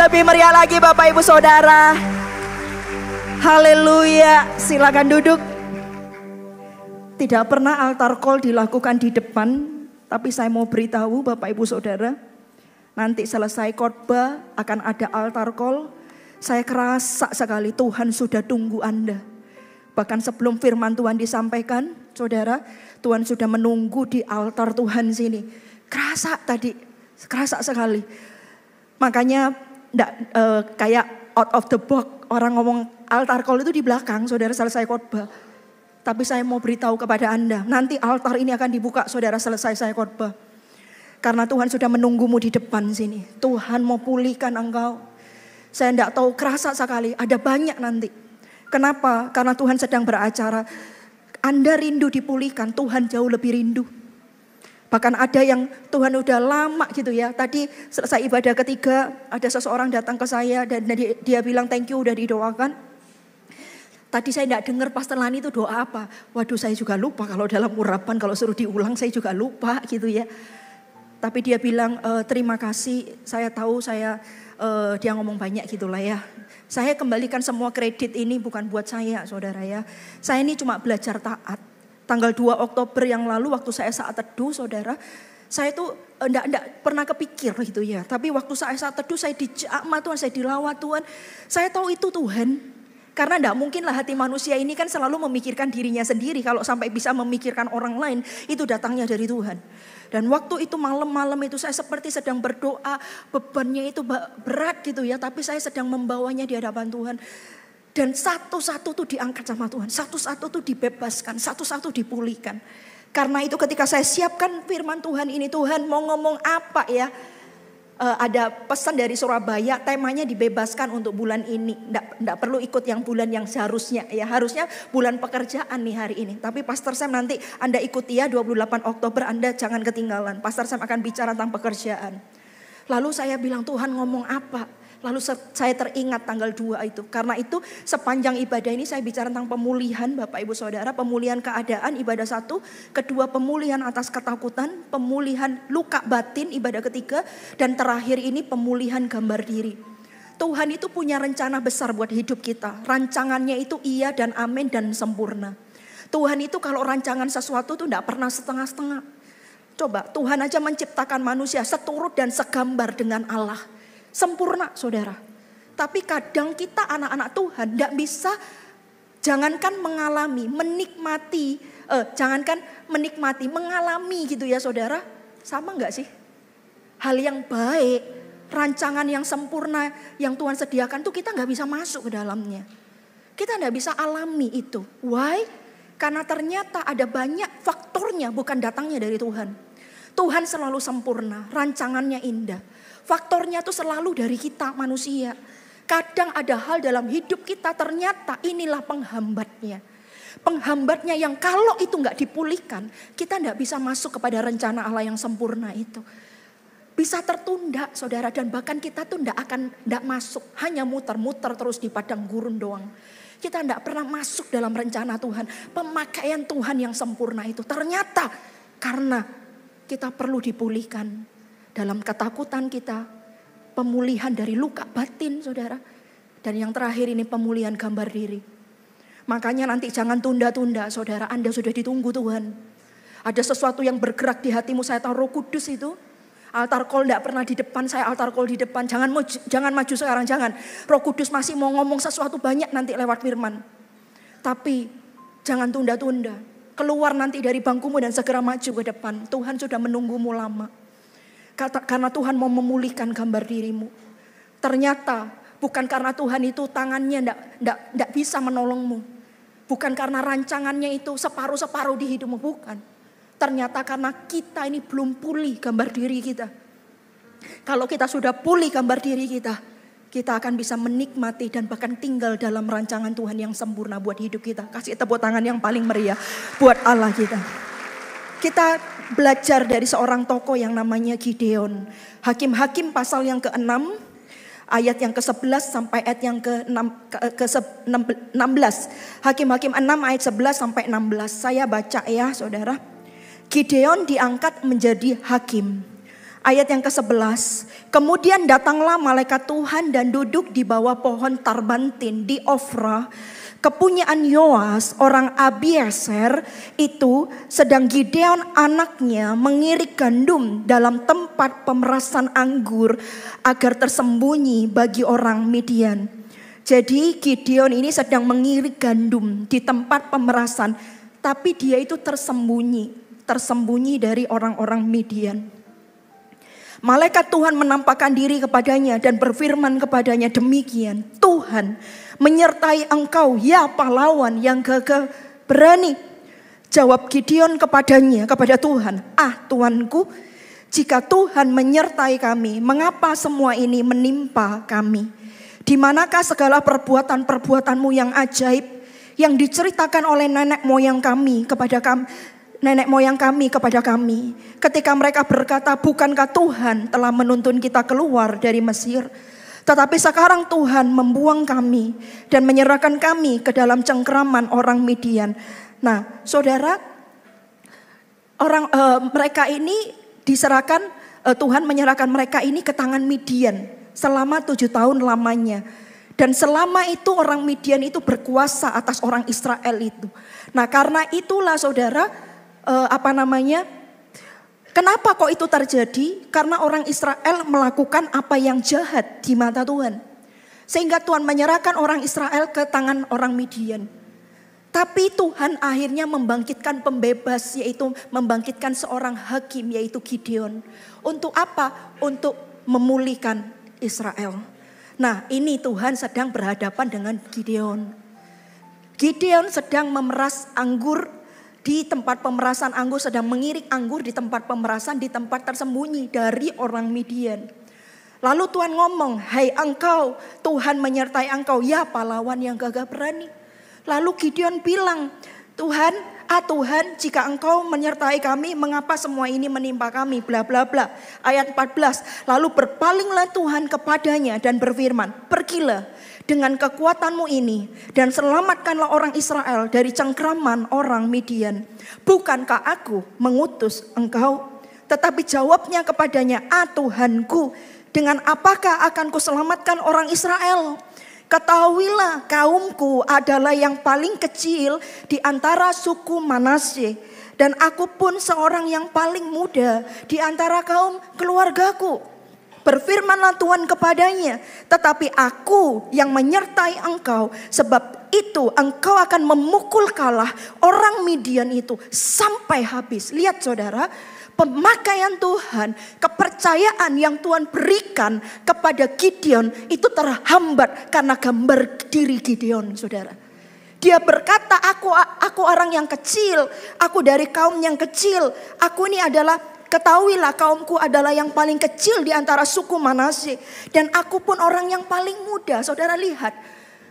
Lebih meriah lagi Bapak Ibu Saudara. Haleluya, silakan duduk. Tidak pernah altar call dilakukan di depan, tapi saya mau beritahu Bapak Ibu Saudara, nanti selesai khotbah akan ada altar call. Saya kerasa sekali Tuhan sudah tunggu Anda. Bahkan sebelum firman Tuhan disampaikan, Saudara, Tuhan sudah menunggu di altar Tuhan sini. Kerasa tadi, kerasa sekali. Makanya kayak out of the box, orang ngomong altar call itu di belakang, Saudara selesai khotbah. Tapi saya mau beritahu kepada Anda, nanti altar ini akan dibuka Saudara selesai saya khotbah. Karena Tuhan sudah menunggumu di depan sini. Tuhan mau pulihkan engkau. Saya tidak tahu, kerasa sekali, ada banyak nanti. Kenapa? Karena Tuhan sedang beracara. Anda rindu dipulihkan, Tuhan jauh lebih rindu. Bahkan ada yang Tuhan udah lama gitu ya. Tadi selesai ibadah ketiga, ada seseorang datang ke saya dan dia bilang thank you udah didoakan. Tadi saya tidak dengar Pastor Lani itu doa apa. Waduh, saya juga lupa kalau dalam urapan, kalau suruh diulang saya juga lupa gitu ya. Tapi dia bilang terima kasih, saya tahu dia ngomong banyak gitulah ya. Saya kembalikan semua kredit ini bukan buat saya Saudara ya. Saya ini cuma belajar taat. Tanggal 2 Oktober yang lalu waktu saya saat teduh Saudara, saya tuh enggak pernah kepikir gitu ya. Tapi waktu saya saat teduh saya dijamah Tuhan, saya dilawat Tuhan. Saya tahu itu Tuhan. Karena enggak mungkinlah hati manusia ini kan selalu memikirkan dirinya sendiri. Kalau sampai bisa memikirkan orang lain, itu datangnya dari Tuhan. Dan waktu itu malam-malam itu saya seperti sedang berdoa, bebannya itu berat gitu ya. Tapi saya sedang membawanya di hadapan Tuhan. Dan satu-satu tuh diangkat sama Tuhan. Satu-satu tuh dibebaskan, satu-satu dipulihkan. Karena itu ketika saya siapkan firman Tuhan ini, Tuhan mau ngomong apa ya? Ada pesan dari Surabaya, temanya dibebaskan untuk bulan ini. Nggak perlu ikut yang bulan yang seharusnya. Ya harusnya bulan pekerjaan nih hari ini. Tapi Pastor Sam nanti Anda ikuti ya 28 Oktober Anda jangan ketinggalan. Pastor Sam akan bicara tentang pekerjaan. Lalu saya bilang Tuhan ngomong apa? Lalu saya teringat tanggal 2 itu. Karena itu sepanjang ibadah ini saya bicara tentang pemulihan Bapak Ibu Saudara. Pemulihan keadaan ibadah 1. Kedua pemulihan atas ketakutan. Pemulihan luka batin ibadah ketiga. Dan terakhir ini pemulihan gambar diri. Tuhan itu punya rencana besar buat hidup kita. Rancangannya itu iya dan amin dan sempurna. Tuhan itu kalau rancangan sesuatu tuh gak pernah setengah-setengah. Coba Tuhan aja menciptakan manusia seturut dan segambar dengan Allah. Sempurna Saudara. Tapi kadang kita anak-anak Tuhan tidak bisa, jangankan mengalami, menikmati, mengalami gitu ya Saudara. Sama enggak sih? Hal yang baik, rancangan yang sempurna yang Tuhan sediakan tuh kita enggak bisa masuk ke dalamnya. Kita enggak bisa alami itu. Why? Karena ternyata ada banyak faktornya bukan datangnya dari Tuhan. Tuhan selalu sempurna, rancangannya indah. Faktornya tuh selalu dari kita manusia. Kadang ada hal dalam hidup kita ternyata inilah penghambatnya. Penghambatnya yang kalau itu gak dipulihkan, kita gak bisa masuk kepada rencana Allah yang sempurna itu. Bisa tertunda Saudara, dan bahkan kita tuh gak masuk. Hanya muter-muter terus di padang gurun doang. Kita gak pernah masuk dalam rencana Tuhan. Pemakaian Tuhan yang sempurna itu. Ternyata karena kita perlu dipulihkan. Dalam ketakutan kita, pemulihan dari luka batin Saudara. Dan yang terakhir ini pemulihan gambar diri. Makanya nanti jangan tunda-tunda Saudara, Anda sudah ditunggu Tuhan. Ada sesuatu yang bergerak di hatimu, saya tahu Roh Kudus itu. Altar call tidak pernah di depan, saya altar call di depan. Jangan maju sekarang, jangan. Roh Kudus masih mau ngomong sesuatu banyak nanti lewat firman. Tapi jangan tunda-tunda. Keluar nanti dari bangkumu dan segera maju ke depan. Tuhan sudah menunggumu lama. Karena Tuhan mau memulihkan gambar dirimu. Ternyata bukan karena Tuhan itu tangannya tidak bisa menolongmu. Bukan karena rancangannya itu separuh-separuh di hidupmu, bukan. Ternyata karena kita ini belum pulih gambar diri kita. Kalau kita sudah pulih gambar diri kita akan bisa menikmati dan bahkan tinggal dalam rancangan Tuhan yang sempurna buat hidup kita. Kasih tepuk tangan yang paling meriah buat Allah kita. Kita belajar dari seorang tokoh yang namanya Gideon. Hakim-Hakim pasal yang ke-6, ayat yang ke-11 sampai ayat yang ke-16. Hakim-Hakim 6 ayat 11 sampai 16. Saya baca ya Saudara. Gideon diangkat menjadi hakim. Ayat yang ke-11. Kemudian datanglah malaikat Tuhan dan duduk di bawah pohon tarbantin di Ofra, kepunyaan Yoas orang Abieser itu, sedang Gideon anaknya mengirik gandum dalam tempat pemerasan anggur agar tersembunyi bagi orang Midian. Jadi Gideon ini sedang mengirik gandum di tempat pemerasan, tapi dia itu tersembunyi dari orang-orang Midian. Malaikat Tuhan menampakkan diri kepadanya dan berfirman kepadanya demikian, Tuhan menyertai engkau ya pahlawan yang gagah berani. Jawab Gideon kepadanya, kepada Tuhan, Tuanku, jika Tuhan menyertai kami, mengapa semua ini menimpa kami? Di manakah segala perbuatan-perbuatanmu yang ajaib yang diceritakan oleh nenek moyang kami kepada kami, ketika mereka berkata, bukankah Tuhan telah menuntun kita keluar dari Mesir? Tetapi sekarang Tuhan membuang kami dan menyerahkan kami ke dalam cengkraman orang Midian. Nah, saudara, mereka ini diserahkan, Tuhan menyerahkan mereka ini ke tangan Midian selama 7 tahun lamanya. Dan selama itu orang Midian itu berkuasa atas orang Israel itu. Nah, karena itulah saudara, kenapa kok itu terjadi? Karena orang Israel melakukan apa yang jahat di mata Tuhan. Sehingga Tuhan menyerahkan orang Israel ke tangan orang Midian. Tapi Tuhan akhirnya membangkitkan pembebas, yaitu membangkitkan seorang hakim, yaitu Gideon. Untuk apa? Untuk memulihkan Israel. Nah, ini Tuhan sedang berhadapan dengan Gideon. Gideon sedang memeras anggur di tempat pemerasan anggur, sedang mengirik anggur di tempat pemerasan, di tempat tersembunyi dari orang Midian. Lalu Tuhan ngomong, hai engkau, Tuhan menyertai engkau, ya pahlawan yang gagah berani. Lalu Gideon bilang, Tuhan, Tuhan, jika engkau menyertai kami, mengapa semua ini menimpa kami, bla bla bla. Ayat 14, lalu berpalinglah Tuhan kepadanya dan berfirman, pergilah dengan kekuatanmu ini dan selamatkanlah orang Israel dari cengkraman orang Midian. Bukankah aku mengutus engkau? Tetapi jawabnya kepadanya, Tuhanku, dengan apakah akan kuselamatkan orang Israel? Ketahuilah kaumku adalah yang paling kecil di antara suku Manasye, dan aku pun seorang yang paling muda di antara kaum keluargaku. Berfirmanlah Tuhan kepadanya, tetapi aku yang menyertai engkau, sebab itu engkau akan memukul kalah orang Midian itu sampai habis. Lihat saudara, pemakaian Tuhan, kepercayaan yang Tuhan berikan kepada Gideon itu terhambat karena gambar diri Gideon, saudara. Dia berkata, aku orang yang kecil, aku dari kaum yang kecil, aku ini adalah, ketahuilah kaumku adalah yang paling kecil di antara suku Manasye, dan aku pun orang yang paling muda. Saudara lihat,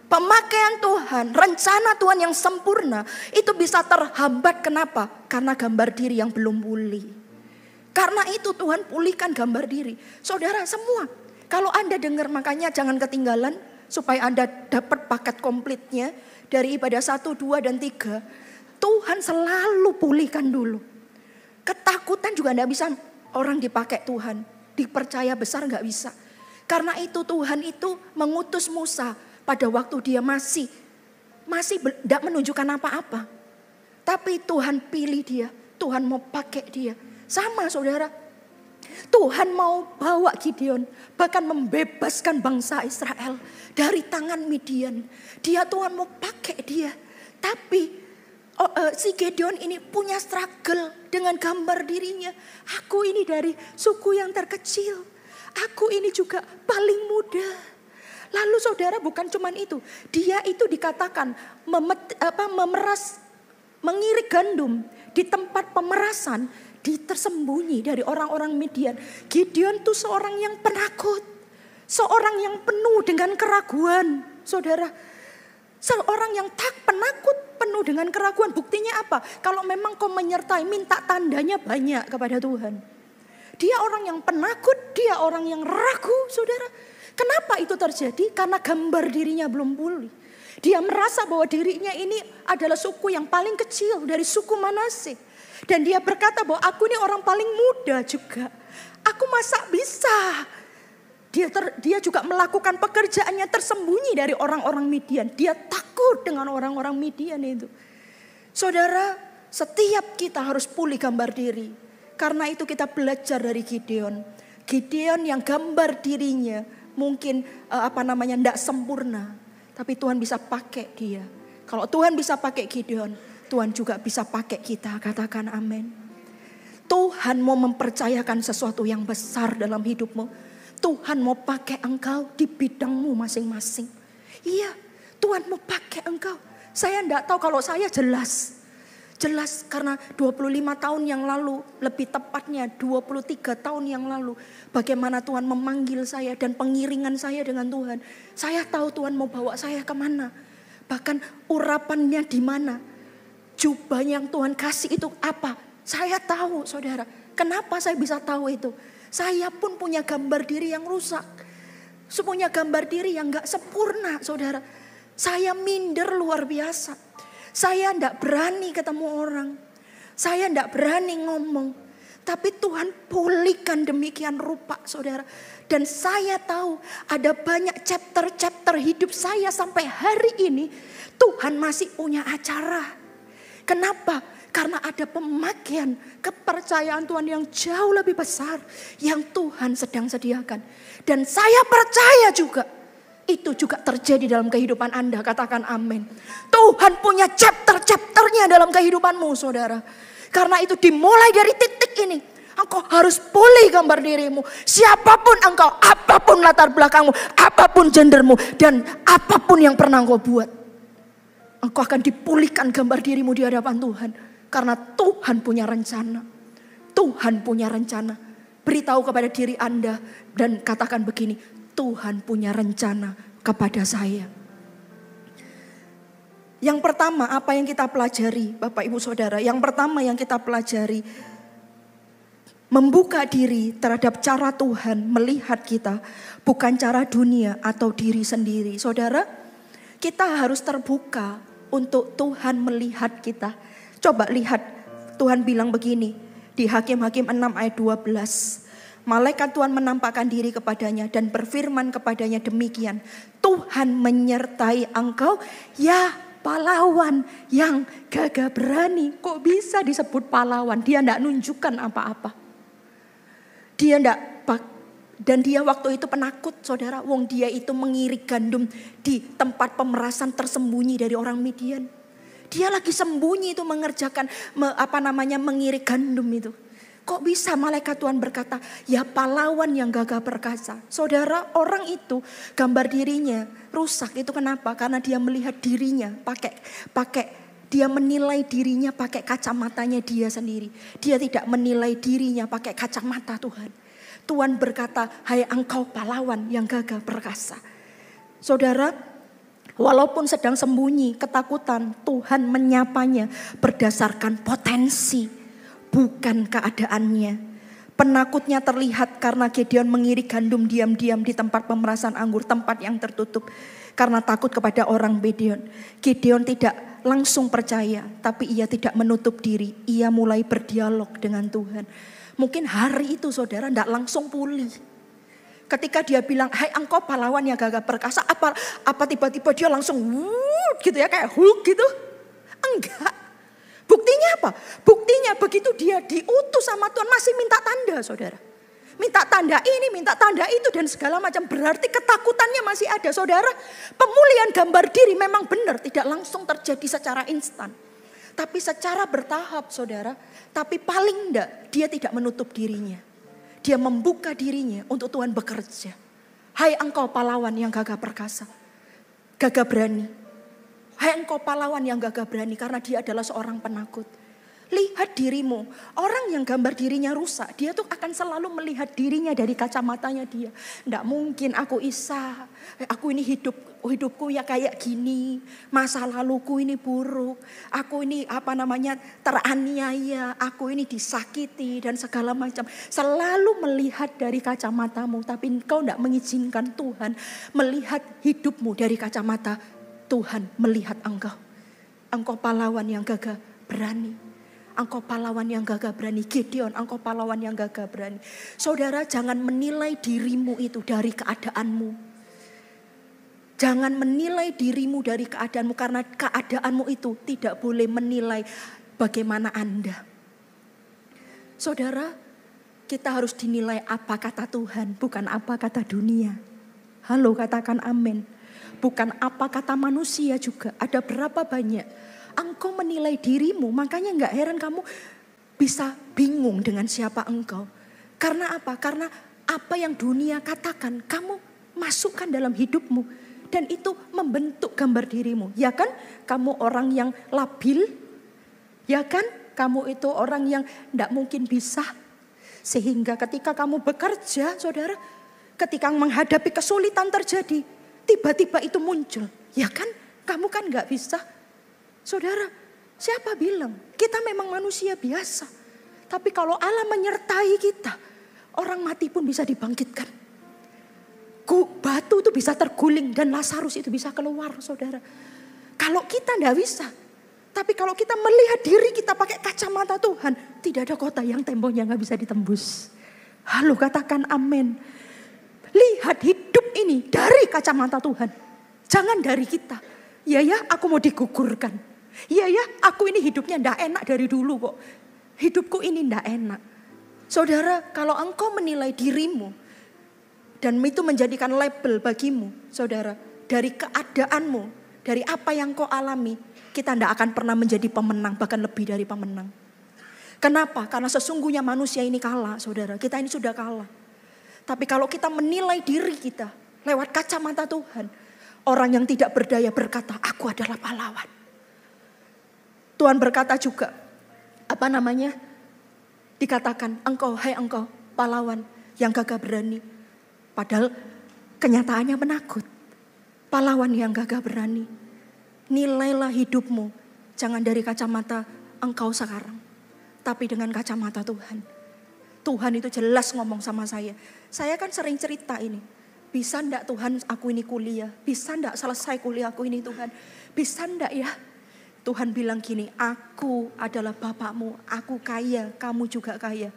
pemakaian Tuhan, rencana Tuhan yang sempurna itu bisa terhambat. Kenapa? Karena gambar diri yang belum pulih. Karena itu Tuhan pulihkan gambar diri. Saudara semua, kalau Anda dengar, makanya jangan ketinggalan supaya Anda dapat paket komplitnya dari ibadah 1, 2, dan 3. Tuhan selalu pulihkan dulu. Ketakutan juga tidak bisa orang dipakai Tuhan. Dipercaya besar nggak bisa. Karena itu Tuhan itu mengutus Musa pada waktu dia masih tidak menunjukkan apa-apa. Tapi Tuhan pilih dia. Tuhan mau pakai dia. Sama saudara. Tuhan mau bawa Gideon. Bahkan membebaskan bangsa Israel dari tangan Midian. Tuhan mau pakai dia. Tapi si Gideon ini punya struggle dengan gambar dirinya. Aku ini dari suku yang terkecil. Aku ini juga paling muda. Lalu saudara, bukan cuman itu. Dia itu dikatakan mengirik gandum di tempat pemerasan, tersembunyi dari orang-orang Midian. Gideon tuh seorang yang penakut. Seorang yang penuh dengan keraguan. Saudara, seorang yang penakut, penuh dengan keraguan. Buktinya apa? Kalau memang kau menyertai, minta tandanya banyak kepada Tuhan. Dia orang yang penakut, dia orang yang ragu, saudara. Kenapa itu terjadi? Karena gambar dirinya belum pulih. Dia merasa bahwa dirinya ini adalah suku yang paling kecil dari suku Manasye. Dan dia berkata bahwa aku ini orang paling muda juga. aku masa bisa. Dia juga melakukan pekerjaannya tersembunyi dari orang-orang Midian. Dia takut dengan orang-orang Midian itu. Saudara, setiap kita harus pulih gambar diri. Karena itu kita belajar dari Gideon. Gideon yang gambar dirinya mungkin tidak sempurna. Tapi Tuhan bisa pakai dia. Kalau Tuhan bisa pakai Gideon, Tuhan juga bisa pakai kita. Katakan amin. Tuhan mau mempercayakan sesuatu yang besar dalam hidupmu. Tuhan mau pakai engkau di bidangmu masing-masing. Iya, Tuhan mau pakai engkau. Saya enggak tahu, kalau saya jelas karena 25 tahun yang lalu, lebih tepatnya 23 tahun yang lalu, bagaimana Tuhan memanggil saya dan pengiringan saya dengan Tuhan. Saya tahu Tuhan mau bawa saya kemana. Bahkan urapannya di mana. Jubah yang Tuhan kasih itu apa. Saya tahu, saudara. Kenapa saya bisa tahu itu? Saya pun punya gambar diri yang rusak. Punya gambar diri yang gak sempurna, saudara. Saya minder luar biasa. Saya tidak berani ketemu orang. Saya tidak berani ngomong. Tapi Tuhan pulihkan demikian rupa, saudara. Dan saya tahu ada banyak chapter-chapter hidup saya sampai hari ini. Tuhan masih punya acara. Kenapa? Karena ada pemakaian kepercayaan Tuhan yang jauh lebih besar. Yang Tuhan sedang sediakan. Dan saya percaya juga. Itu juga terjadi dalam kehidupan Anda. Katakan amin. Tuhan punya chapter-chapternya dalam kehidupanmu, saudara. Karena itu dimulai dari titik ini. Engkau harus pulih gambar dirimu. Siapapun engkau, apapun latar belakangmu, apapun gendermu, dan apapun yang pernah engkau buat. Engkau akan dipulihkan gambar dirimu di hadapan Tuhan. Karena Tuhan punya rencana. Tuhan punya rencana. Beritahu kepada diri Anda dan katakan begini. Tuhan punya rencana kepada saya. Yang pertama, apa yang kita pelajari, Bapak Ibu Saudara? Yang pertama yang kita pelajari, membuka diri terhadap cara Tuhan melihat kita, bukan cara dunia atau diri sendiri. Saudara, kita harus terbuka untuk Tuhan melihat kita. Coba lihat, Tuhan bilang begini di Hakim-Hakim 6 ayat 12. Malaikat Tuhan menampakkan diri kepadanya dan berfirman kepadanya demikian. Tuhan menyertai engkau, ya pahlawan yang gagah berani. Kok bisa disebut pahlawan? Dia tidak nunjukkan apa-apa. Dan dia waktu itu penakut, saudara. Wong dia itu mengirik gandum di tempat pemerasan tersembunyi dari orang Midian. Dia lagi sembunyi itu mengerjakan mengirik gandum itu. Kok bisa malaikat Tuhan berkata, ya pahlawan yang gagah perkasa. Saudara, orang itu gambar dirinya rusak. Itu kenapa? Karena dia melihat dirinya dia menilai dirinya pakai kacamatanya dia sendiri. Dia tidak menilai dirinya pakai kacamata Tuhan. Tuhan berkata, hai engkau pahlawan yang gagah perkasa. Saudara, walaupun sedang sembunyi, ketakutan, Tuhan menyapanya berdasarkan potensi, bukan keadaannya. Penakutnya terlihat karena Gideon mengirik gandum diam-diam di tempat pemerasan anggur, tempat yang tertutup. Karena takut kepada orang Midian. Gideon tidak langsung percaya, tapi ia tidak menutup diri. Ia mulai berdialog dengan Tuhan. Mungkin hari itu saudara tidak langsung pulih. Ketika dia bilang, hai engkau pahlawan yang gagah perkasa, apa tiba-tiba dia langsung gitu ya, kayak Hulk gitu? Enggak. Buktinya apa? Buktinya begitu dia diutus sama Tuhan masih minta tanda, saudara. Minta tanda ini, minta tanda itu dan segala macam. Berarti ketakutannya masih ada, saudara. Pemulihan gambar diri memang benar, tidak langsung terjadi secara instan. Tapi secara bertahap, saudara. Tapi paling enggak, dia tidak menutup dirinya. Dia membuka dirinya untuk Tuhan bekerja. Hai engkau pahlawan yang gagah perkasa. Gagah berani. Hai engkau pahlawan yang gagah berani karena dia adalah seorang penakut. Lihat dirimu. Orang yang gambar dirinya rusak, dia tuh akan selalu melihat dirinya dari kacamatanya dia. Nggak mungkin aku ini hidupku ya kayak gini. Masa laluku ini buruk. Aku ini teraniaya. Aku ini disakiti dan segala macam. Selalu melihat dari kacamatamu, tapi engkau nggak mengizinkan Tuhan melihat hidupmu dari kacamata Tuhan melihat engkau. Engkau pahlawan yang gagah berani. Engkau pahlawan yang gagah berani. Gideon, engkau pahlawan yang gagah berani. Saudara, jangan menilai dirimu itu dari keadaanmu. Jangan menilai dirimu dari keadaanmu, karena keadaanmu itu tidak boleh menilai bagaimana Anda. Saudara, kita harus dinilai apa kata Tuhan, bukan apa kata dunia. Halo, katakan amin. Bukan apa kata manusia juga. Ada berapa banyak engkau menilai dirimu, makanya gak heran kamu bisa bingung dengan siapa engkau. Karena apa? Karena apa yang dunia katakan, kamu masukkan dalam hidupmu. Dan itu membentuk gambar dirimu. Ya kan? Kamu orang yang labil. Ya kan? Kamu itu orang yang gak mungkin bisa. Sehingga ketika kamu bekerja, saudara, ketika menghadapi kesulitan terjadi, tiba-tiba itu muncul. Ya kan? Kamu kan gak bisa. Saudara, siapa bilang? Kita memang manusia biasa. Tapi kalau Allah menyertai kita, orang mati pun bisa dibangkitkan. Batu itu bisa terguling dan Lazarus itu bisa keluar, saudara. Kalau kita gak bisa. Tapi kalau kita melihat diri kita pakai kacamata Tuhan, tidak ada kota yang temboknya gak bisa ditembus. Halo, katakan amin. Lihat hidup ini dari kacamata Tuhan. Jangan dari kita. Ya, aku mau digugurkan. Ya, aku ini hidupnya ndak enak dari dulu kok. Hidupku ini ndak enak. Saudara, kalau engkau menilai dirimu dan itu menjadikan label bagimu, saudara, dari keadaanmu, dari apa yang kau alami, kita ndak akan pernah menjadi pemenang, bahkan lebih dari pemenang. Kenapa? Karena sesungguhnya manusia ini kalah, saudara. Kita ini sudah kalah. Tapi kalau kita menilai diri kita lewat kacamata Tuhan, orang yang tidak berdaya berkata, aku adalah pahlawan. Tuhan berkata juga, dikatakan, hai engkau pahlawan yang gagah berani. Padahal kenyataannya menakut. Pahlawan yang gagah berani. Nilailah hidupmu, jangan dari kacamata engkau sekarang, tapi dengan kacamata Tuhan. Tuhan itu jelas ngomong sama saya. Saya kan sering cerita ini. Bisa enggak Tuhan aku ini kuliah? Bisa enggak selesai kuliah aku ini Tuhan? Bisa enggak ya? Tuhan bilang gini, aku adalah Bapakmu, aku kaya, kamu juga kaya.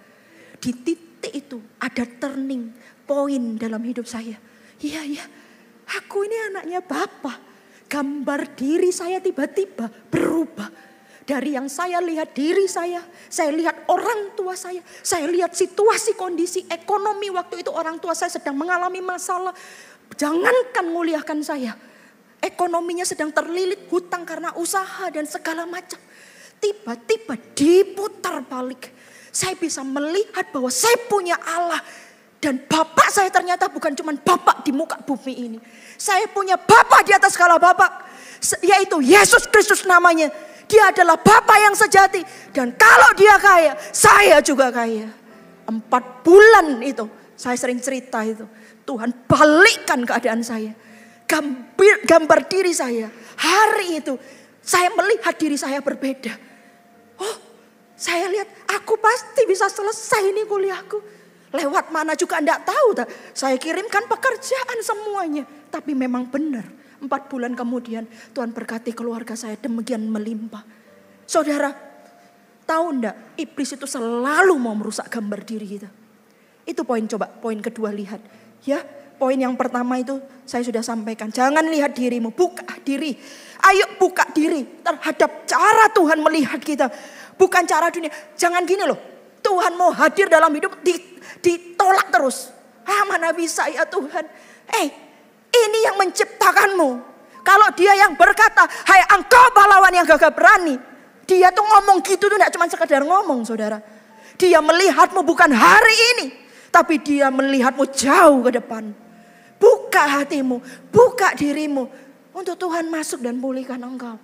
Di titik itu ada turning point dalam hidup saya. Iya, aku ini anaknya Bapa. Gambar diri saya tiba-tiba berubah. Dari yang saya lihat diri saya lihat orang tua saya lihat situasi kondisi ekonomi waktu itu orang tua saya sedang mengalami masalah. Jangankan nguliahkan saya. Ekonominya sedang terlilit hutang karena usaha dan segala macam. Tiba-tiba diputar balik. Saya bisa melihat bahwa saya punya Allah. Dan Bapak saya ternyata bukan cuma Bapak di muka bumi ini. Saya punya Bapak di atas segala Bapak. Yaitu Yesus Kristus namanya. Dia adalah Bapa yang sejati. Dan kalau dia kaya, saya juga kaya. 4 bulan itu, saya sering cerita itu. Tuhan balikkan keadaan saya. Gambar diri saya. Hari itu, saya melihat diri saya berbeda. Oh, saya lihat aku pasti bisa selesai ini kuliahku. Lewat mana juga enggak tahu. Saya kirimkan pekerjaan semuanya. Tapi memang benar. 4 bulan kemudian Tuhan berkati keluarga saya demikian melimpah. Saudara, tahu enggak iblis itu selalu mau merusak gambar diri kita. Itu poin kedua lihat. Ya, poin yang pertama itu saya sudah sampaikan. Jangan lihat dirimu, buka diri. Ayo buka diri terhadap cara Tuhan melihat kita. Bukan cara dunia. Jangan gini loh. Tuhan mau hadir dalam hidup ditolak terus. Mana bisa ya Tuhan. Ini yang menciptakanmu. Kalau dia yang berkata, hai engkau pahlawan yang gagah berani. Dia tuh ngomong gitu tuh gak cuma sekedar ngomong saudara. Dia melihatmu bukan hari ini. Tapi dia melihatmu jauh ke depan. Buka hatimu, buka dirimu. Untuk Tuhan masuk dan pulihkan engkau.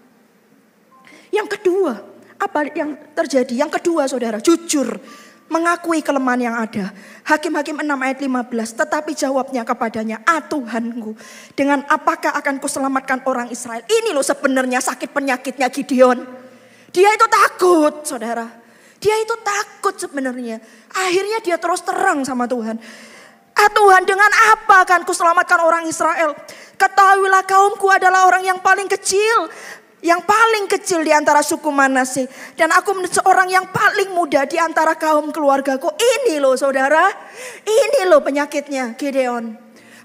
Yang kedua, apa yang terjadi? Yang kedua saudara, jujur. Mengakui kelemahan yang ada. Hakim-Hakim 6 ayat 15. Tetapi jawabnya kepadanya, Tuhanku, dengan apakah akan kuselamatkan orang Israel? Ini loh sebenarnya sakit penyakitnya Gideon. Dia itu takut saudara. Dia itu takut sebenarnya. Akhirnya dia terus terang sama Tuhan. Tuhan, dengan apa akan kuselamatkan orang Israel? Ketahuilah kaumku adalah orang yang paling kecil. Yang paling kecil di antara suku Manase. Dan aku seorang yang paling muda di antara kaum keluargaku. Ini loh saudara. Ini loh penyakitnya Gideon.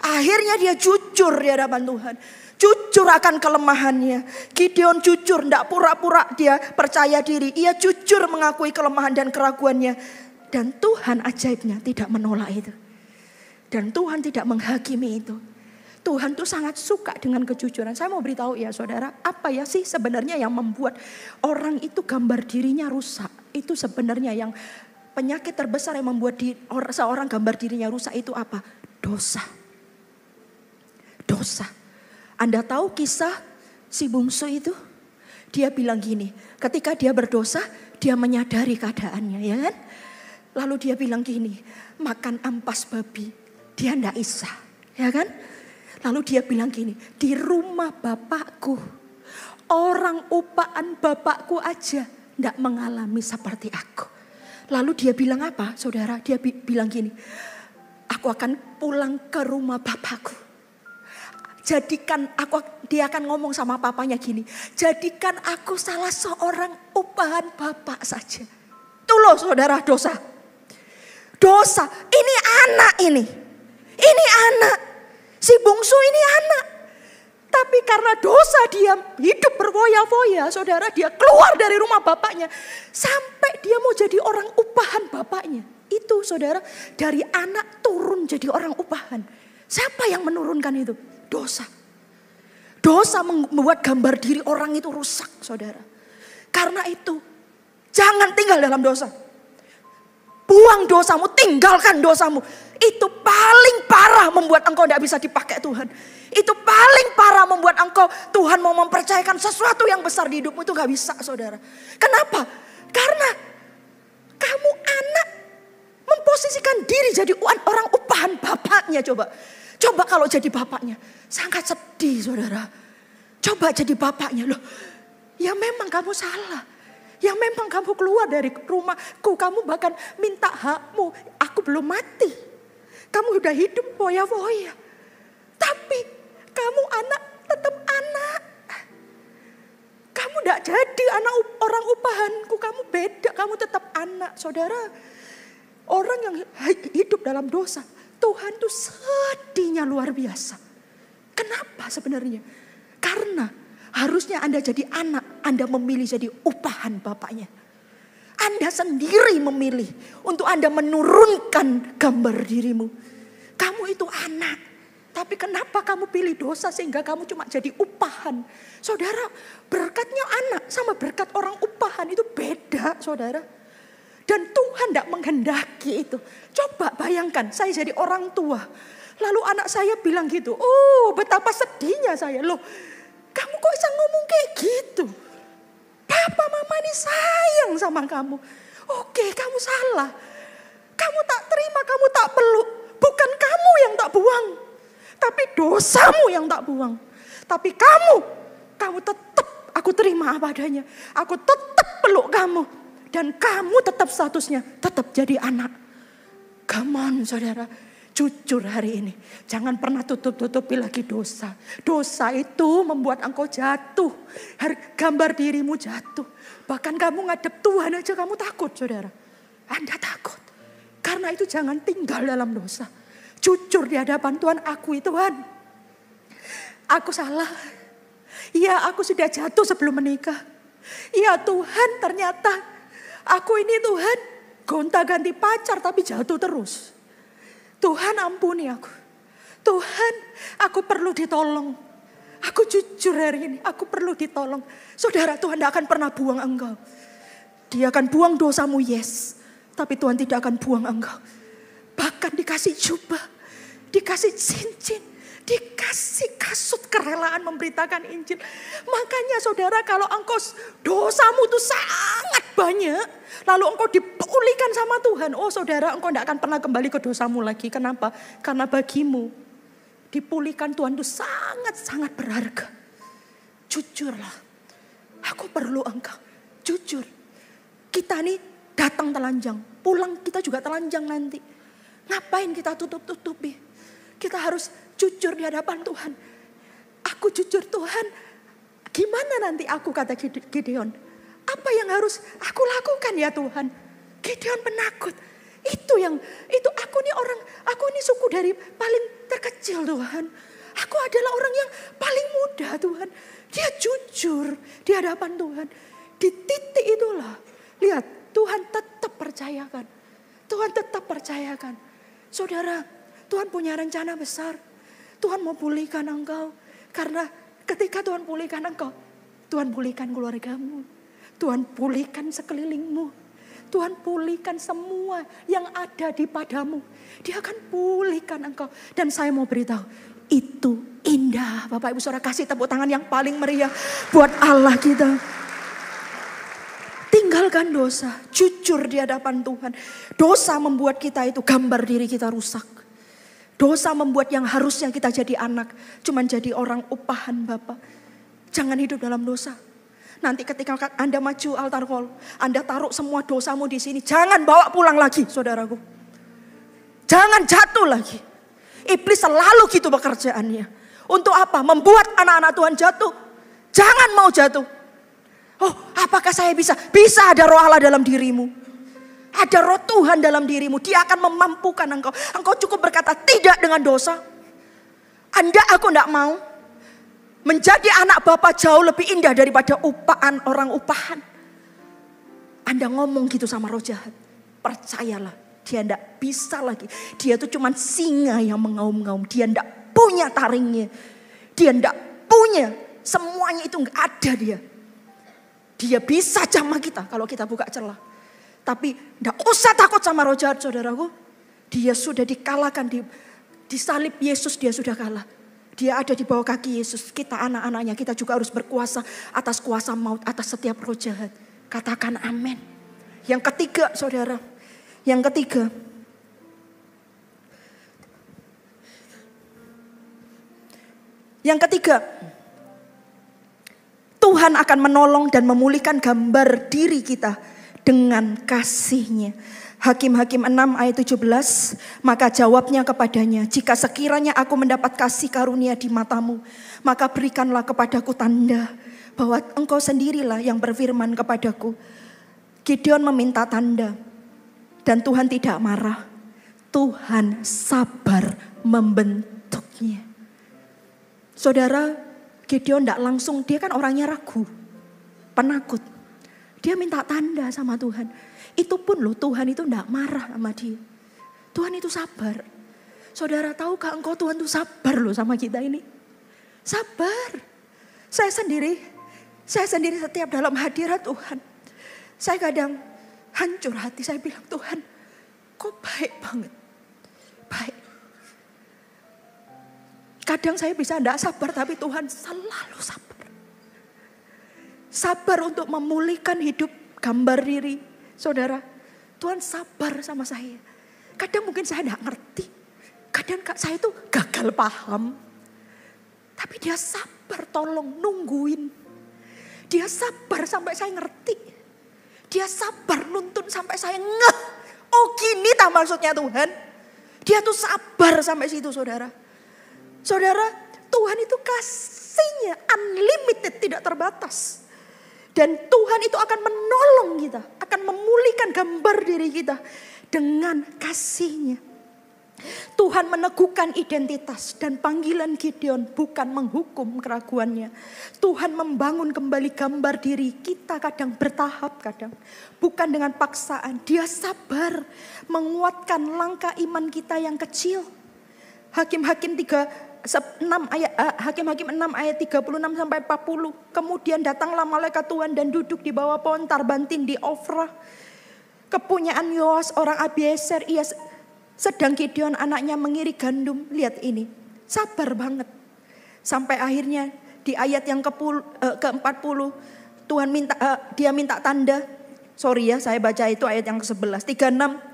Akhirnya dia jujur di hadapan Tuhan. Jujur akan kelemahannya. Gideon jujur, tidak pura-pura dia percaya diri. Ia jujur mengakui kelemahan dan keraguannya. Dan Tuhan ajaibnya tidak menolak itu. Dan Tuhan tidak menghakimi itu. Tuhan tuh sangat suka dengan kejujuran. Saya mau beritahu ya saudara, apa ya sih sebenarnya yang membuat orang itu gambar dirinya rusak? Itu sebenarnya yang penyakit terbesar yang membuat seorang gambar dirinya rusak itu apa? Dosa. Dosa. Anda tahu kisah si bungsu itu? Dia bilang gini, ketika dia berdosa, dia menyadari keadaannya, ya kan? Lalu dia bilang gini, makan ampas babi, dia ndak isa, ya kan? Lalu dia bilang gini, di rumah bapakku, orang upaan bapakku aja ndak mengalami seperti aku. Lalu dia bilang apa, saudara? Dia bilang gini, aku akan pulang ke rumah bapakku. Dia akan ngomong sama papanya gini, jadikan aku salah seorang upahan bapak saja. Itu loh saudara dosa. Dosa, ini anak ini. Ini anak. Si bungsu ini anak. Tapi karena dosa dia hidup berfoya-foya. Saudara, dia keluar dari rumah bapaknya. Sampai dia mau jadi orang upahan bapaknya. Itu saudara, dari anak turun jadi orang upahan. Siapa yang menurunkan itu? Dosa. Dosa membuat gambar diri orang itu rusak saudara. Karena itu, jangan tinggal dalam dosa. Buang dosamu, tinggalkan dosamu. Itu paling parah membuat engkau tidak bisa dipakai Tuhan. Itu paling parah membuat engkau, Tuhan mau mempercayakan sesuatu yang besar di hidupmu, itu gak bisa saudara. Kenapa? Karena kamu anak memposisikan diri jadi orang upahan bapaknya coba. Coba kalau jadi bapaknya, sangat sedih saudara. Coba jadi bapaknya loh. Ya memang kamu salah. Ya memang kamu keluar dari rumahku, kamu bahkan minta hakmu. Aku belum mati. Kamu udah hidup foya-foya. Tapi kamu anak, tetap anak. Kamu gak jadi anak orang upahanku, kamu beda, kamu tetap anak. Saudara, orang yang hidup dalam dosa, Tuhan tuh sedihnya luar biasa. Kenapa sebenarnya? Karena harusnya Anda jadi anak, Anda memilih jadi upahan bapaknya. Anda sendiri memilih untuk Anda menurunkan gambar dirimu. Kamu itu anak, tapi kenapa kamu pilih dosa sehingga kamu cuma jadi upahan? Saudara, berkatnya anak sama berkat orang upahan itu beda saudara. Dan Tuhan tidak menghendaki itu. Coba bayangkan, saya jadi orang tua. Lalu anak saya bilang gitu, oh betapa sedihnya saya. Loh, kamu kok bisa ngomong kayak gitu? Papa mama ini sayang sama kamu. Oke, kamu salah. Kamu tak terima, kamu tak peluk. Bukan kamu yang tak buang. Tapi dosamu yang tak buang. Tapi kamu tetap aku terima apa adanya. Aku tetap peluk kamu. Dan kamu tetap statusnya, tetap jadi anak. Come on saudara. Jujur hari ini, jangan pernah tutup-tutupi lagi dosa. Dosa itu membuat engkau jatuh, gambar dirimu jatuh. Bahkan kamu ngadep Tuhan aja kamu takut saudara. Anda takut. Karena itu jangan tinggal dalam dosa. Jujur di hadapan Tuhan, akui Tuhan. Aku salah. Ya aku sudah jatuh sebelum menikah. Ya Tuhan ternyata aku ini Tuhan gonta-ganti pacar tapi jatuh terus. Tuhan ampuni aku. Tuhan, aku perlu ditolong. Aku jujur hari ini, aku perlu ditolong. Saudara, Tuhan tidak akan pernah buang engkau. Dia akan buang dosamu, yes. Tapi Tuhan tidak akan buang engkau. Bahkan dikasih jubah, dikasih cincin, dikasih kasut kerelaan memberitakan Injil. Makanya saudara, kalau engkau dosamu itu sangat banyak, lalu engkau dipulihkan sama Tuhan. Oh saudara, engkau tidak akan pernah kembali ke dosamu lagi. Kenapa? Karena bagimu dipulihkan Tuhan itu sangat-sangat berharga. Jujurlah, aku perlu engkau. Jujur, kita nih datang telanjang, pulang kita juga telanjang nanti. Ngapain kita tutup-tutupi? Kita harus jujur di hadapan Tuhan. Aku jujur Tuhan, Gimana nanti aku, kata Gideon. Apa yang harus aku lakukan ya Tuhan? Gideon penakut. Itu aku ini suku dari paling terkecil Tuhan. Aku adalah orang yang paling muda Tuhan. Dia jujur di hadapan Tuhan. Di titik itulah, lihat Tuhan tetap percayakan. Tuhan tetap percayakan. Saudara, Tuhan punya rencana besar. Tuhan mau pulihkan engkau. Karena ketika Tuhan pulihkan engkau, Tuhan pulihkan keluargamu. Tuhan pulihkan sekelilingmu. Tuhan pulihkan semua yang ada di padamu. Dia akan pulihkan engkau. Dan saya mau beritahu, itu indah. Bapak Ibu Saudara, kasih tepuk tangan yang paling meriah buat Allah kita. Tinggalkan dosa, jujur di hadapan Tuhan. Dosa membuat kita itu gambar diri kita rusak. Dosa membuat yang harusnya kita jadi anak, cuman jadi orang upahan Bapak. Jangan hidup dalam dosa. Nanti ketika Anda maju altar call, Anda taruh semua dosamu di sini. Jangan bawa pulang lagi, saudaraku. Jangan jatuh lagi. Iblis selalu gitu pekerjaannya. Untuk apa? Membuat anak-anak Tuhan jatuh. Jangan mau jatuh. Oh, apakah saya bisa? Bisa, ada roh Allah dalam dirimu. Ada roh Tuhan dalam dirimu. Dia akan memampukan engkau. Engkau cukup berkata tidak dengan dosa. Aku tidak mau. Menjadi anak Bapa jauh lebih indah daripada upahan orang upahan. Anda ngomong gitu sama roh jahat. Percayalah, dia tidak bisa lagi. Dia itu cuma singa yang mengaum-ngaum. Dia tidak punya taringnya. Dia tidak punya. Semuanya itu nggak ada dia. Dia bisa jamah kita kalau kita buka celah. Tapi tidak usah takut sama roh jahat, saudaraku. Dia sudah dikalahkan di salib Yesus, dia sudah kalah. Dia ada di bawah kaki Yesus. Kita anak-anaknya, kita juga harus berkuasa atas kuasa maut, atas setiap roh jahat. Katakan amin. Yang ketiga, saudara. Yang ketiga. Yang ketiga. Tuhan akan menolong dan memulihkan gambar diri kita dengan kasih-Nya. Hakim-Hakim 6 ayat 17, maka jawabnya kepadanya, jika sekiranya aku mendapat kasih karunia di matamu, maka berikanlah kepadaku tanda bahwa engkau sendirilah yang berfirman kepadaku. Gideon meminta tanda dan Tuhan tidak marah. Tuhan sabar membentuknya. Saudara, Gideon tidak langsung, dia kan orangnya ragu, penakut. Dia minta tanda sama Tuhan. Itu pun loh, Tuhan itu tidak marah sama dia. Tuhan itu sabar. Saudara, tahukah engkau Tuhan itu sabar loh sama kita ini? Sabar. Saya sendiri setiap dalam hadirat Tuhan. Saya kadang hancur hati, saya bilang Tuhan, kok baik banget. Baik. Kadang saya bisa tidak sabar, tapi Tuhan selalu sabar. Sabar untuk memulihkan hidup gambar diri. Saudara, Tuhan sabar sama saya. Kadang mungkin saya tidak ngerti. Kadang saya itu gagal paham. Tapi dia sabar, tolong nungguin. Dia sabar sampai saya ngerti. Dia sabar nuntun sampai saya ngeh. Oh gini tak maksudnya Tuhan. Dia tuh sabar sampai situ saudara. Saudara, Tuhan itu kasihnya unlimited, tidak terbatas. Dan Tuhan itu akan menolong kita, akan memulihkan gambar diri kita dengan kasih-Nya. Tuhan meneguhkan identitas dan panggilan Gideon bukan menghukum keraguannya. Tuhan membangun kembali gambar diri kita kadang bertahap, kadang bukan dengan paksaan. Dia sabar menguatkan langkah iman kita yang kecil. Hakim-Hakim 6 ayat 36 sampai 40. Kemudian datanglah malaikat Tuhan dan duduk di bawah pohon tarbantin di Ofra, kepunyaan Yoas orang Abiezer. Ia sedang Gideon anaknya mengirik gandum. Lihat ini, sabar banget. Sampai akhirnya di ayat yang ke-40 Tuhan dia minta tanda. Sorry ya, saya baca itu ayat yang ke-11, 36.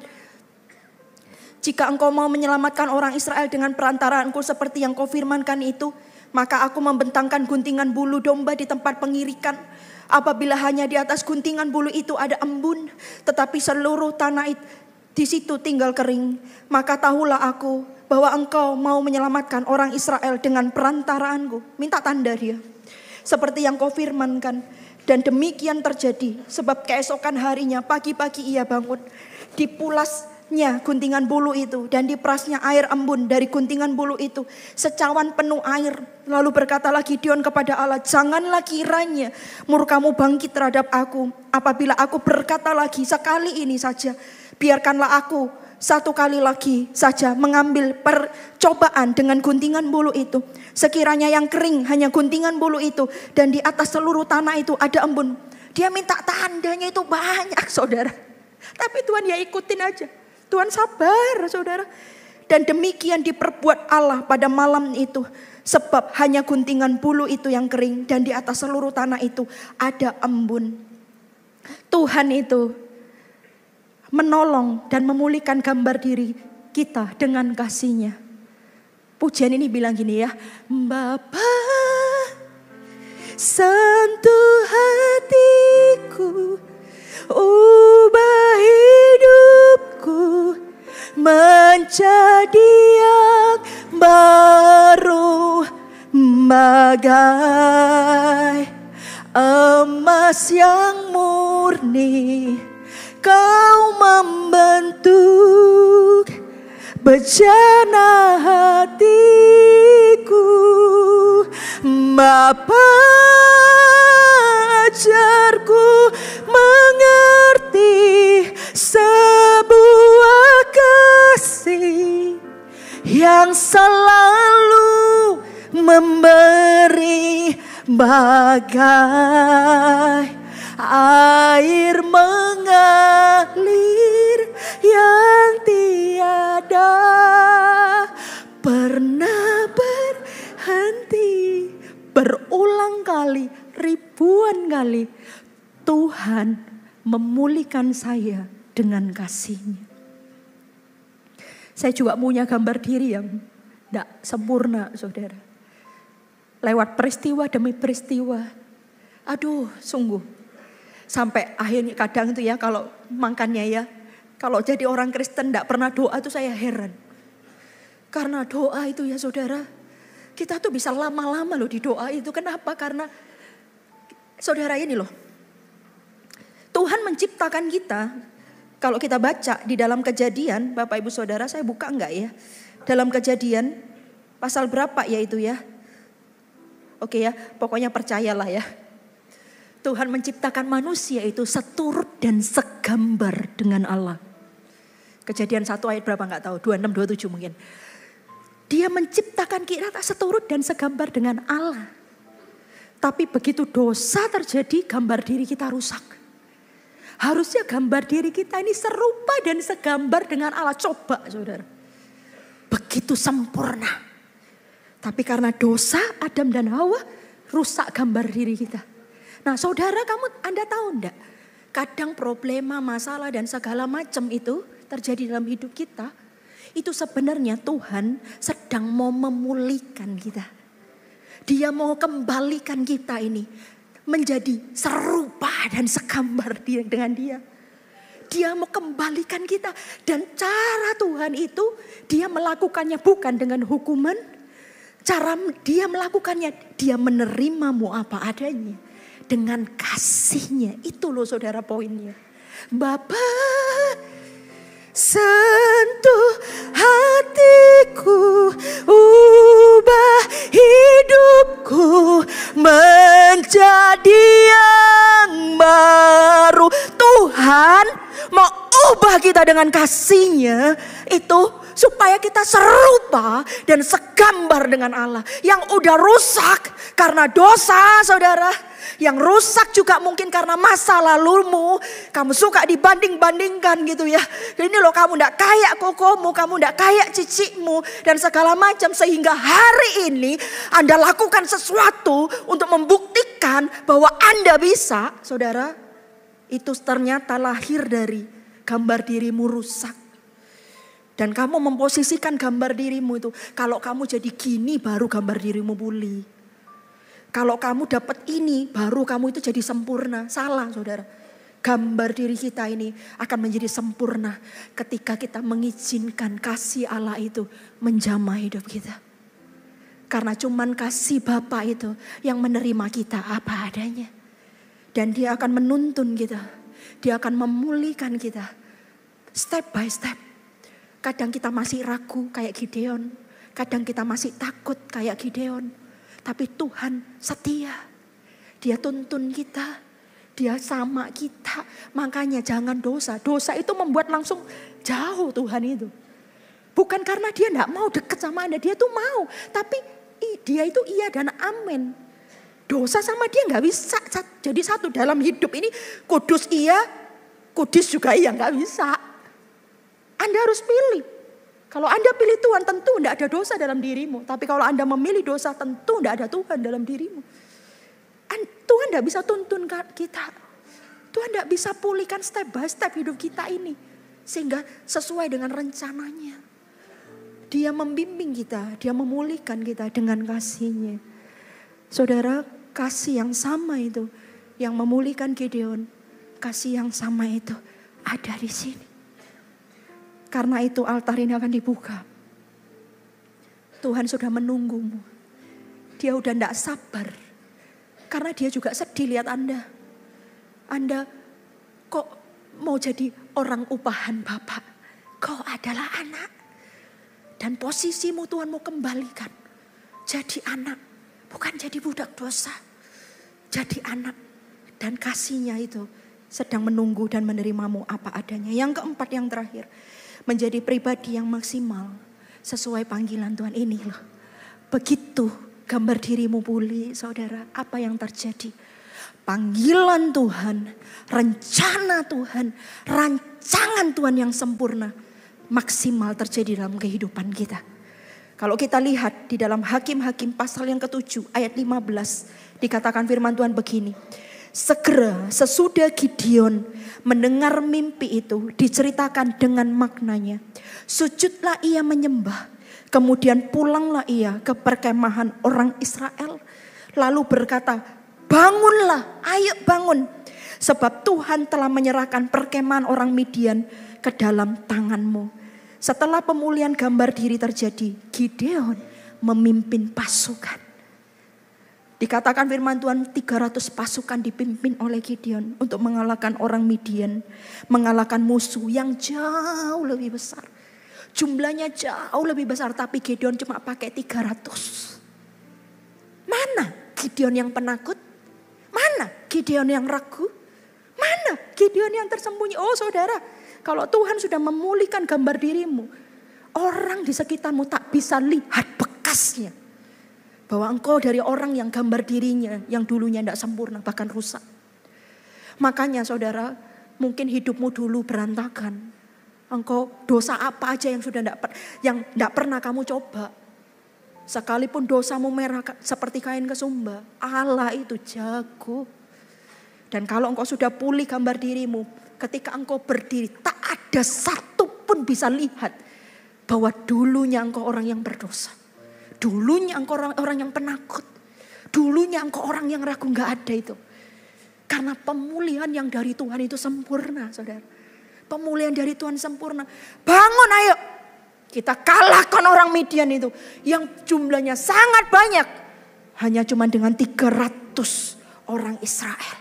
Jika engkau mau menyelamatkan orang Israel dengan perantaraanku seperti yang kau firmankan itu, maka aku membentangkan guntingan bulu domba di tempat pengirikan. Apabila hanya di atas guntingan bulu itu ada embun, tetapi seluruh tanah di situ tinggal kering, maka tahulah aku bahwa engkau mau menyelamatkan orang Israel dengan perantaraanku. Minta tanda dia. Seperti yang kau firmankan. Dan demikian terjadi. Sebab keesokan harinya pagi-pagi ia bangun. Dipulasnya guntingan bulu itu. Dan diperasnya air embun dari guntingan bulu itu. Secawan penuh air. Lalu berkatalah Gideon kepada Allah, janganlah kiranya murkamu bangkit terhadap aku. Apabila aku berkata lagi sekali ini saja. Biarkanlah aku satu kali lagi saja mengambil percobaan dengan guntingan bulu itu. Sekiranya yang kering hanya guntingan bulu itu. Dan di atas seluruh tanah itu ada embun. Dia minta tandanya itu banyak saudara. Tapi Tuhan ya ikutin aja. Tuhan sabar saudara. Dan demikian diperbuat Allah pada malam itu. Sebab hanya guntingan bulu itu yang kering. Dan di atas seluruh tanah itu ada embun. Tuhan itu menolong dan memulihkan gambar diri kita dengan kasih-Nya. Pujian ini bilang gini ya. Bapa, sentuh hatiku, ubah hidupku menjadi yang baru, bagai emas yang murni. Kau membentuk bejana hatiku. Bapa, ajarku mengerti sebuah kasih yang selalu memberi bagai air mengalir yang tiada pernah berhenti. Berulang kali, ribuan kali Tuhan memulihkan saya dengan kasih-Nya. Saya juga punya gambar diri yang tidak sempurna saudara. Lewat peristiwa demi peristiwa. Aduh sungguh. Sampai akhirnya kadang itu ya kalau makanya ya. Kalau jadi orang Kristen tidak pernah doa itu saya heran. Karena doa itu ya saudara. Kita tuh bisa lama-lama loh di doa itu. Kenapa? Karena saudara ini loh. Tuhan menciptakan kita. Kalau kita baca di dalam Kejadian. Bapak ibu saudara saya buka enggak ya. Dalam Kejadian pasal berapa ya itu ya. Oke ya pokoknya percayalah ya. Tuhan menciptakan manusia itu seturut dan segambar dengan Allah. Kejadian 1 ayat berapa enggak tahu. 26, 27 mungkin. Dia menciptakan kita seturut dan segambar dengan Allah. Tapi begitu dosa terjadi gambar diri kita rusak. Harusnya gambar diri kita ini serupa dan segambar dengan Allah. Coba saudara. Begitu sempurna. Tapi karena dosa Adam dan Hawa rusak gambar diri kita. Nah saudara Anda tahu enggak? Kadang problema, masalah dan segala macam itu terjadi dalam hidup kita. Itu sebenarnya Tuhan sedang mau memulihkan kita. Dia mau kembalikan kita ini menjadi serupa dan segambar dengan Dia. Dia mau kembalikan kita. Dan cara Tuhan itu Dia melakukannya bukan dengan hukuman. Cara Dia melakukannya, Dia menerimamu apa adanya. Dengan kasih-Nya. Itu loh saudara poinnya. Bapa, sentuh hatiku, ubah hidupku menjadi yang baru. Tuhan mau ubah kita dengan kasih-Nya itu supaya kita serupa dan segambar dengan Allah. Yang udah rusak karena dosa saudara. Yang rusak juga mungkin karena masa lalumu. Kamu suka dibanding-bandingkan gitu ya. Ini loh kamu gak kayak kokomu, kamu gak kayak cicikmu. Dan segala macam sehingga hari ini Anda lakukan sesuatu untuk membuktikan bahwa Anda bisa. Saudara, itu ternyata lahir dari gambar dirimu rusak. Dan kamu memposisikan gambar dirimu itu. Kalau kamu jadi gini baru gambar dirimu pulih. Kalau kamu dapat ini baru kamu itu jadi sempurna. Salah saudara. Gambar diri kita ini akan menjadi sempurna ketika kita mengizinkan kasih Allah itu menjamah hidup kita. Karena cuman kasih Bapa itu yang menerima kita apa adanya. Dan dia akan menuntun kita. Dia akan memulihkan kita. Step by step. Kadang kita masih ragu kayak Gideon. Kadang kita masih takut kayak Gideon. Tapi Tuhan setia. Dia tuntun kita. Dia sama kita. Makanya jangan dosa. Dosa itu membuat langsung jauh Tuhan itu. Bukan karena dia gak mau deket sama Anda. Dia tuh mau. Tapi dia itu iya dan amin. Dosa sama dia gak bisa jadi satu dalam hidup ini. Kudus iya, kudus juga iya, gak bisa. Anda harus pilih. Kalau Anda pilih Tuhan tentu gak ada dosa dalam dirimu. Tapi kalau Anda memilih dosa tentu gak ada Tuhan dalam dirimu. Tuhan gak bisa tuntun kita. Tuhan gak bisa pulihkan step by step hidup kita ini. Sehingga sesuai dengan rencananya. Dia membimbing kita, dia memulihkan kita dengan kasih-Nya. Saudara, kasih yang sama itu yang memulihkan Gideon, kasih yang sama itu ada di sini. Karena itu altar ini akan dibuka. Tuhan sudah menunggumu. Dia udah tidak sabar. Karena dia juga sedih lihat Anda. Anda kok mau jadi orang upahan Bapak. Kau adalah anak. Dan posisimu Tuhan mau kembalikan. Jadi anak. Bukan jadi budak dosa. Jadi anak. Dan kasih-Nya itu sedang menunggu dan menerimamu apa adanya. Yang keempat, yang terakhir. Menjadi pribadi yang maksimal. Sesuai panggilan Tuhan ini loh. Begitu gambar dirimu pulih saudara. Apa yang terjadi? Panggilan Tuhan. Rencana Tuhan. Rancangan Tuhan yang sempurna. Maksimal terjadi dalam kehidupan kita. Kalau kita lihat di dalam Hakim-Hakim pasal yang ke-7 ayat 15. Dikatakan firman Tuhan begini. Segera sesudah Gideon mendengar mimpi itu diceritakan dengan maknanya. Sujudlah ia menyembah. Kemudian pulanglah ia ke perkemahan orang Israel. Lalu berkata, bangunlah, ayo bangun. Sebab Tuhan telah menyerahkan perkemahan orang Midian ke dalam tanganmu. Setelah pemulihan gambar diri terjadi, Gideon memimpin pasukan. Dikatakan firman Tuhan 300 pasukan dipimpin oleh Gideon untuk mengalahkan orang Midian. Mengalahkan musuh yang jauh lebih besar. Jumlahnya jauh lebih besar tapi Gideon cuma pakai 300. Mana Gideon yang penakut? Mana Gideon yang ragu? Mana Gideon yang tersembunyi? Oh saudara. Kalau Tuhan sudah memulihkan gambar dirimu, orang di sekitarmu tak bisa lihat bekasnya. Bahwa engkau dari orang yang gambar dirinya yang dulunya tidak sempurna bahkan rusak. Makanya saudara, mungkin hidupmu dulu berantakan. Engkau dosa apa aja yang sudah tidak pernah kamu coba. Sekalipun dosamu merah seperti kain kesumba, Allah itu jago. Dan kalau engkau sudah pulih gambar dirimu, ketika engkau berdiri, tak ada satu pun bisa lihat bahwa dulunya engkau orang yang berdosa. Dulunya engkau orang yang penakut. Dulunya engkau orang yang ragu, gak ada itu. Karena pemulihan yang dari Tuhan itu sempurna, saudara. Pemulihan dari Tuhan sempurna. Bangun ayo. Kita kalahkan orang Midian itu. Yang jumlahnya sangat banyak. Hanya cuma dengan 300 orang Israel.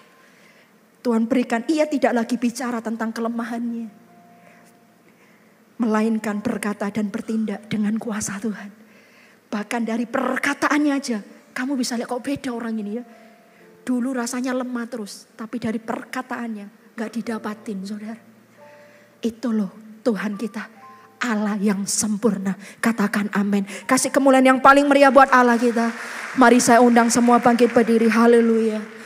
Tuhan berikan, ia tidak lagi bicara tentang kelemahannya. Melainkan berkata dan bertindak dengan kuasa Tuhan. Bahkan dari perkataannya aja, kamu bisa lihat kok beda orang ini ya. Dulu rasanya lemah terus, tapi dari perkataannya gak didapatin saudara. Itu loh Tuhan kita, Allah yang sempurna. Katakan amin. Kasih kemuliaan yang paling meriah buat Allah kita. Mari saya undang semua bangkit berdiri, haleluya.